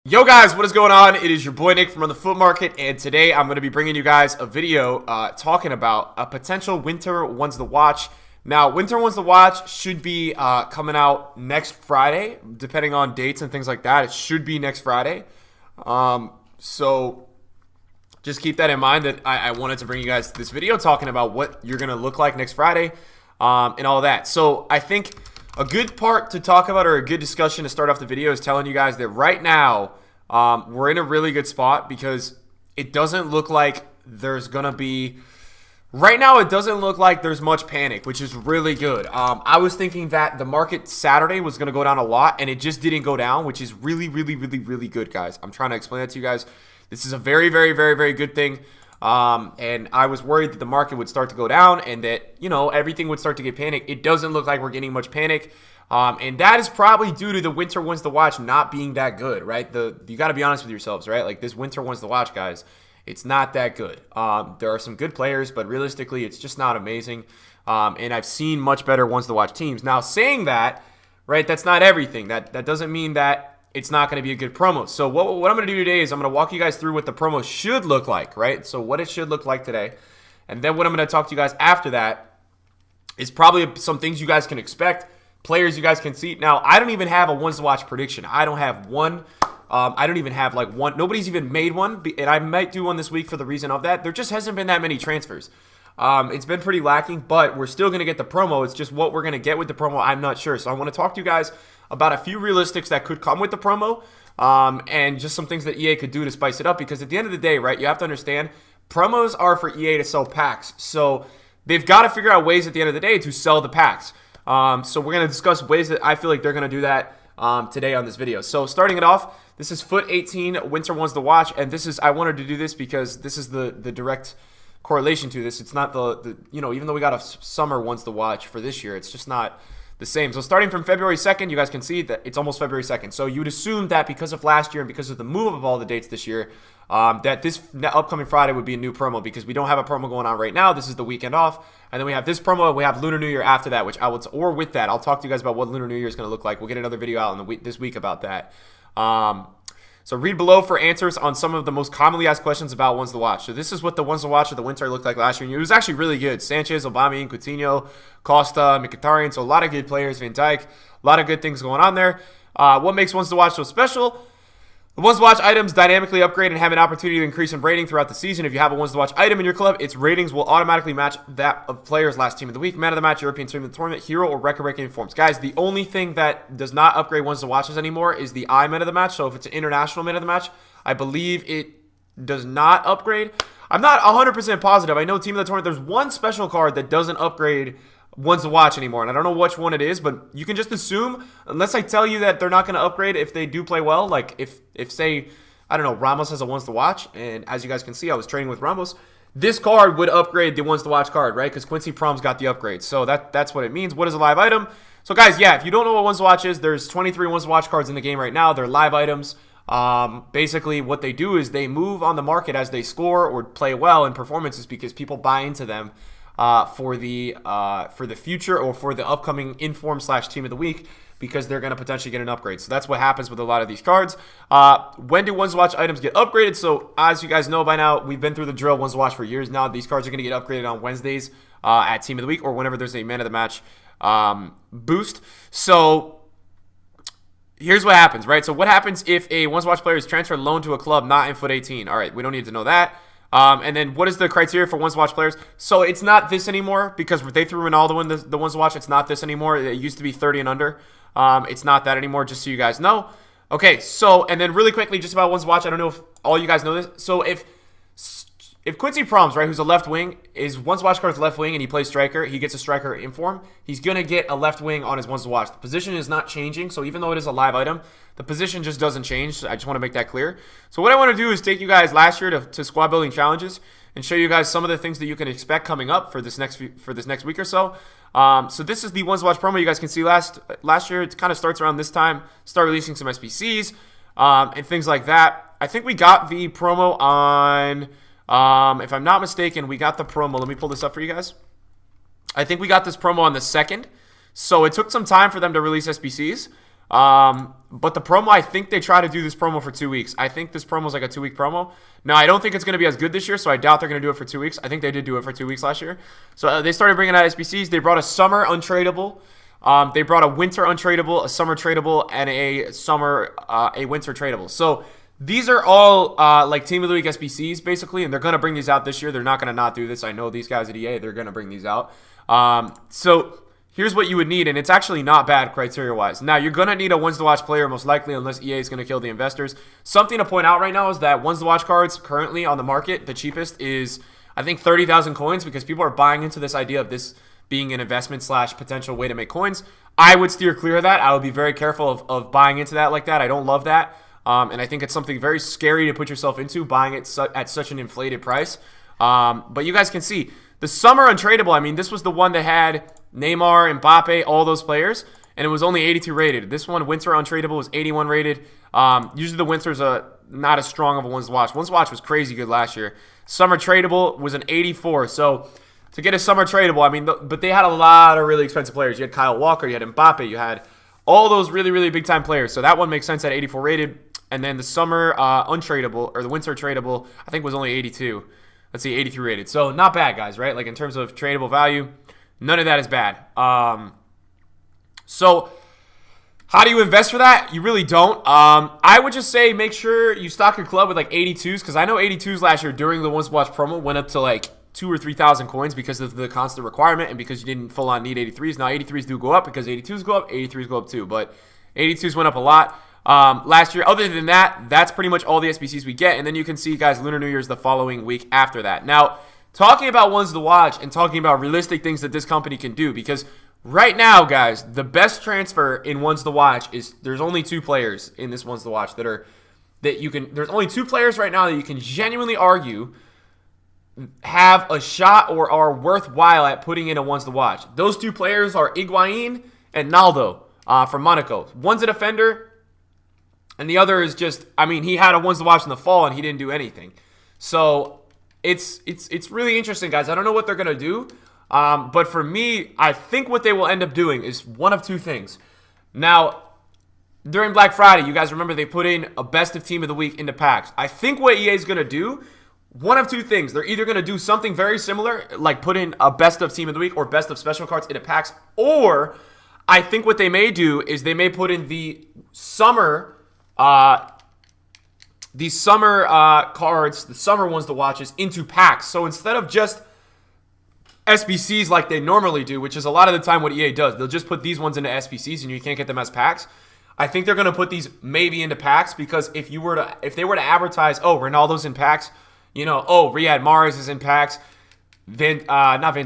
Yo guys, what is going on? It is your boy Nick from On The Foot Market, and today I'm going to be bringing you guys a video talking about a potential winter ones to watch. Now, winter ones to watch should be coming out next Friday, depending on dates and things like that. It should be next Friday. So just keep that in mind that I wanted to bring you guys this video talking about what you're going to look like next Friday and all that. So I think a good part to talk about, or a good discussion to start off the video, is telling you guys that right now we're in a really good spot because it doesn't look like there's going to be... Right now, it doesn't look like there's much panic, which is really good. I was thinking that the market Saturday was going to go down a lot, and it just didn't go down, which is really, really, really, really good, guys. I'm trying to explain that to you guys. This is a very, very, very, very good thing. And I was worried that the market would start to go down and that, you know, everything would start to get panicked. It doesn't look like we're getting much panic. And that is probably due to the winter ones to watch not being that good, right? You got to be honest with yourselves, right? Like, this winter ones to watch, guys, it's not that good. There are some good players, but realistically, it's just not amazing. And I've seen much better ones to watch teams. Now, saying that, right, that's not everything. That doesn't mean that it's not going to be a good promo. So what I'm going to do today is I'm going to walk you guys through what the promo should look like, right? So what it should look like today. And then what I'm going to talk to you guys after that is probably some things you guys can expect, players you guys can see. Now, I don't even have a ones to watch prediction. I don't have one. I don't even have like one. Nobody's even made one, and I might do one this week for the reason of that. There just hasn't been that many transfers. It's been pretty lacking, but we're still going to get the promo. It's just what we're going to get with the promo, I'm not sure. So I want to talk to you guys about a few realistics that could come with the promo, and just some things that EA could do to spice it up, because at the end of the day, right, you have to understand, promos are for EA to sell packs. So they've got to figure out ways at the end of the day to sell the packs. So we're going to discuss ways that I feel like they're going to do that today on this video. So starting it off, this is Foot 18 Winter Ones to Watch, and this is, I wanted to do this because this is the direct correlation to this. It's not the you know, even though we got a summer ones to watch for this year, it's just not the same. So starting from February 2nd, you guys can see that it's almost February 2nd. So you would assume that because of last year and because of the move of all the dates this year, that this upcoming Friday would be a new promo, because we don't have a promo going on right now. This is the weekend off. And then we have this promo, and we have Lunar New Year after that, which I will, or with that, I'll talk to you guys about what Lunar New Year is going to look like. We'll get another video out this week about that. So read below for answers on some of the most commonly asked questions about ones to watch. So this is what the ones to watch of the winter looked like last year. And it was actually really good. Sanchez, Aubameyang, Coutinho, Costa, Mkhitaryan. So a lot of good players. Van Dijk. A lot of good things going on there. What makes ones to watch so special? The ones to watch items dynamically upgrade and have an opportunity to increase in rating throughout the season. If you have a ones to watch item in your club, its ratings will automatically match that of players' last team of the week, man of the match, European team of the tournament, hero, or record-breaking forms. Guys, the only thing that does not upgrade ones to watches anymore is the I man of the match. So if it's an international man of the match, I believe it does not upgrade. I'm not 100% positive. I know team of the tournament, there's one special card that doesn't upgrade ones to watch anymore, and I don't know which one it is, but you can just assume, unless I tell you that they're not going to upgrade if they do play well. Like if say, I don't know, Ramos has a ones to watch, and as you guys can see, I was training with Ramos, this card would upgrade the ones to watch card, right? Because Quincy Prom's got the upgrade. So that's what it means. What is a live item? So guys, yeah, if you don't know what ones to watch is, there's 23 ones to watch cards in the game right now. They're live items. Basically what they do is they move on the market as they score or play well in performances, because people buy into them for the future, or for the upcoming inform / team of the week, because they're going to potentially get an upgrade. So that's what happens with a lot of these cards. When do ones to watch items get upgraded? So as you guys know by now, we've been through the drill ones to watch for years now. These cards are going to get upgraded on Wednesdays at team of the week, or whenever there's a man of the match boost. So here's what happens, right? So what happens if a ones to watch player is transferred loan to a club not in Foot 18? All right, we don't need to know that. And then what is the criteria for ones to watch players? So it's not this anymore, because they threw Ronaldo in the ones to watch. It's not this anymore. It used to be 30 and under. It's not that anymore, just so you guys know. Okay, so, and then really quickly, just about ones to watch, I don't know if all you guys know this. So if Quincy Proms, right, who's a left wing, is ones to watch card's left wing, and he plays striker, he gets a striker inform, he's going to get a left wing on his ones to watch. The position is not changing, so even though it is a live item, the position just doesn't change. I just want to make that clear. So what I want to do is take you guys last year to squad building challenges and show you guys some of the things that you can expect coming up for this next week or so. So this is the ones to watch promo. You guys can see last year, it kind of starts around this time, start releasing some SBCs and things like that. I think we got the promo on, if I'm not mistaken, we got the promo. Let me pull this up for you guys. I think we got this promo on the 2nd. So it took some time for them to release SBCs. But the promo, I think they try to do this promo for 2 weeks. I think this promo is like a 2-week promo. Now, I don't think it's going to be as good this year, so I doubt they're going to do it for 2 weeks. I think they did do it for 2 weeks last year. So they started bringing out SBCs. They brought a summer untradeable. They brought a winter untradeable, a summer tradable, and a winter tradable. So these are all like Team of the Week SBCs, basically, and they're going to bring these out this year. They're not going to not do this. I know these guys at EA. They're going to bring these out. So here's what you would need, and it's actually not bad criteria-wise. Now, you're going to need a ones-to-watch player, most likely, unless EA is going to kill the investors. Something to point out right now is that ones-to-watch cards currently on the market, the cheapest is, I think, 30,000 coins, because people are buying into this idea of this being an investment / potential way to make coins. I would steer clear of that. I would be very careful of buying into that like that. I don't love that. And I think it's something very scary to put yourself into, buying it at such an inflated price. But you guys can see, the summer untradeable, I mean, this was the one that had Neymar, Mbappe, all those players, and it was only 82 rated. This one, winter untradeable, was 81 rated. Usually the winter's not as strong of a ones to watch. Ones to watch was crazy good last year. Summer tradable was an 84. So to get a summer tradable, I mean, but they had a lot of really expensive players. You had Kyle Walker, you had Mbappe, you had all those really, really big-time players. So that one makes sense at 84 rated. And then the summer untradeable, or the winter tradable, I think was only 82. Let's see, 83 rated. So not bad, guys, right? Like in terms of tradable value, none of that is bad. So how do you invest for that? You really don't. I would just say make sure you stock your club with like 82s, because I know 82s last year during the Ones to Watch promo went up to like 2,000 or 3,000 coins because of the constant requirement and because you didn't full on need 83s. Now 83s do go up because 82s go up, 83s go up too, but 82s went up a lot last year. Other than that, that's pretty much all the SBCs we get, and then you can see, guys, Lunar New Year's the following week after that. Now, talking about ones to watch and talking about realistic things that this company can do, because right now, guys, the best transfer in ones to watch is there's only 2 players in this ones to watch there's only 2 players right now that you can genuinely argue have a shot or are worthwhile at putting in a ones to watch. Those 2 players are Higuain and Naldo from Monaco. One's a defender, and the other is just, I mean, he had a ones to watch in the fall and he didn't do anything. So it's really interesting, guys. I don't know what they're gonna do, but for me, I think what they will end up doing is one of 2 things. Now, during Black Friday, you guys remember they put in a best of team of the week into packs. I think what EA is gonna do, one of 2 things. They're either going to do something very similar, like put in a best of team of the week or best of special cards into packs, or I think what they may do is they may put in the summer cards, the summer ones to watches into packs. So instead of just SBCs like they normally do, which is a lot of the time what EA does, they'll just put these ones into SBCs and you can't get them as packs. I think they're going to put these maybe into packs, because if they were to advertise, oh, Ronaldo's in packs, you know, oh, Riyad Mahrez is in packs. Not Van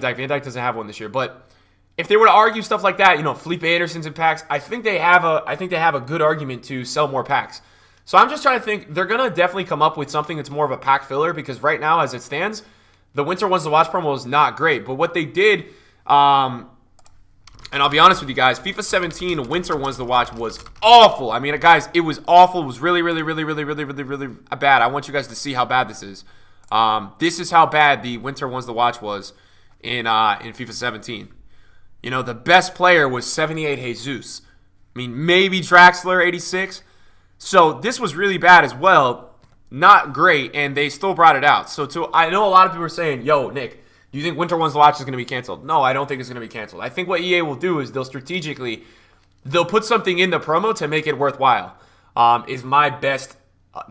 Dijk. Van Dijk doesn't have one this year. But if they were to argue stuff like that, you know, Felipe Anderson's in packs, I think they have a good argument to sell more packs. So I'm just trying to think. They're going to definitely come up with something that's more of a pack filler, because right now, as it stands, the Winter Ones to Watch promo is not great. But what they did, and I'll be honest with you guys, FIFA 17 Winter Ones to Watch was awful. I mean, guys, it was awful. It was really, really, really, really, really, really, really bad. I want you guys to see how bad this is. This is how bad the Winter Ones to Watch was in FIFA 17. You know, the best player was 78 Jesus. I mean, maybe Draxler 86. So this was really bad as well. Not great, and they still brought it out. So I know a lot of people are saying, yo, Nick, do you think Winter Ones to Watch is going to be canceled? No, I don't think it's going to be canceled. I think what EA will do is they'll put something in the promo to make it worthwhile, is my best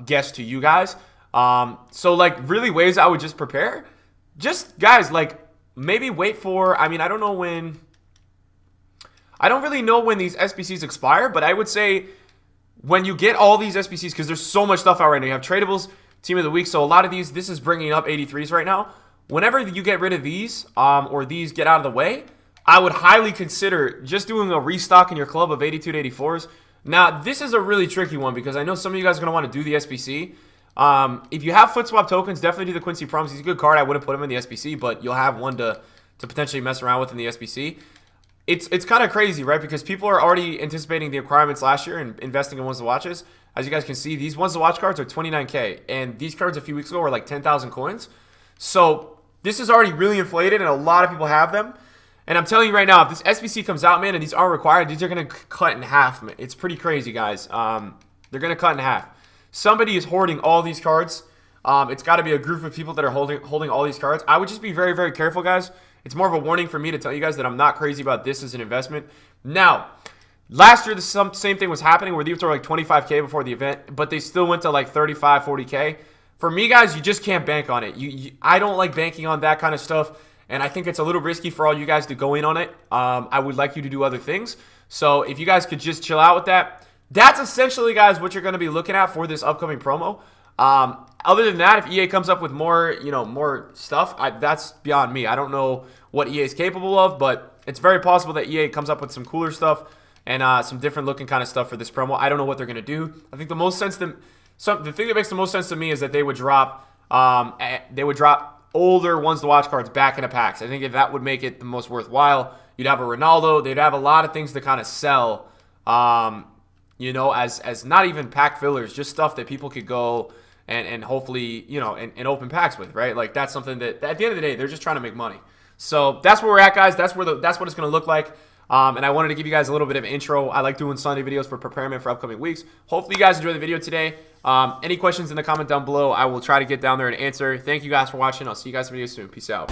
guess to you guys. So, like, really ways I would just prepare. Just, guys, like, maybe wait for, I mean, I don't really know when these SBCs expire, but I would say when you get all these SBCs, because there's so much stuff out right now. You have tradables, team of the week, so a lot of these, this is bringing up 83s right now. Whenever you get rid of these, or these get out of the way, I would highly consider just doing a restock in your club of 82 to 84s. Now, this is a really tricky one, because I know some of you guys are going to want to do the SBC. If you have foot swap tokens, definitely do the Quincy Proms. He's a good card. I wouldn't put him in the SBC, but you'll have one to potentially mess around with in the SBC. It's kind of crazy, right? Because people are already anticipating the requirements last year and investing in ones to watches. As you guys can see, these ones to watch cards are 29K, and these cards a few weeks ago were like 10,000 coins. So this is already really inflated, and a lot of people have them. And I'm telling you right now, if this SBC comes out, man, and these aren't required, these are going to cut in half, man. It's pretty crazy, guys. They're going to cut in half. Somebody is hoarding all these cards. It's got to be a group of people that are holding all these cards. I would just be very, very careful, guys. It's more of a warning for me to tell you guys that I'm not crazy about this as an investment. Now, last year, the same thing was happening where these were like 25K before the event, but they still went to like 35, 40K. For me, guys, you just can't bank on it. I don't like banking on that kind of stuff. And I think it's a little risky for all you guys to go in on it. I would like you to do other things. So if you guys could just chill out with that. That's essentially, guys, what you're going to be looking at for this upcoming promo. Other than that, if EA comes up with more, more stuff, that's beyond me. I don't know what EA is capable of, but it's very possible that EA comes up with some cooler stuff and some different looking kind of stuff for this promo. I don't know what they're going to do. I think the thing that makes the most sense to me is that they would drop older ones to watch cards back into packs. I think if that would make it the most worthwhile. You'd have a Ronaldo. They'd have a lot of things to kind of sell, as not even pack fillers, just stuff that people could go and hopefully, and open packs with, right? Like that's something that at the end of the day, they're just trying to make money. So that's where we're at, guys. That's what it's going to look like. And I wanted to give you guys a little bit of an intro. I like doing Sunday videos for preparing for upcoming weeks. Hopefully you guys enjoyed the video today. Any questions in the comment down below, I will try to get down there and answer. Thank you guys for watching. I'll see you guys in videos soon. Peace out.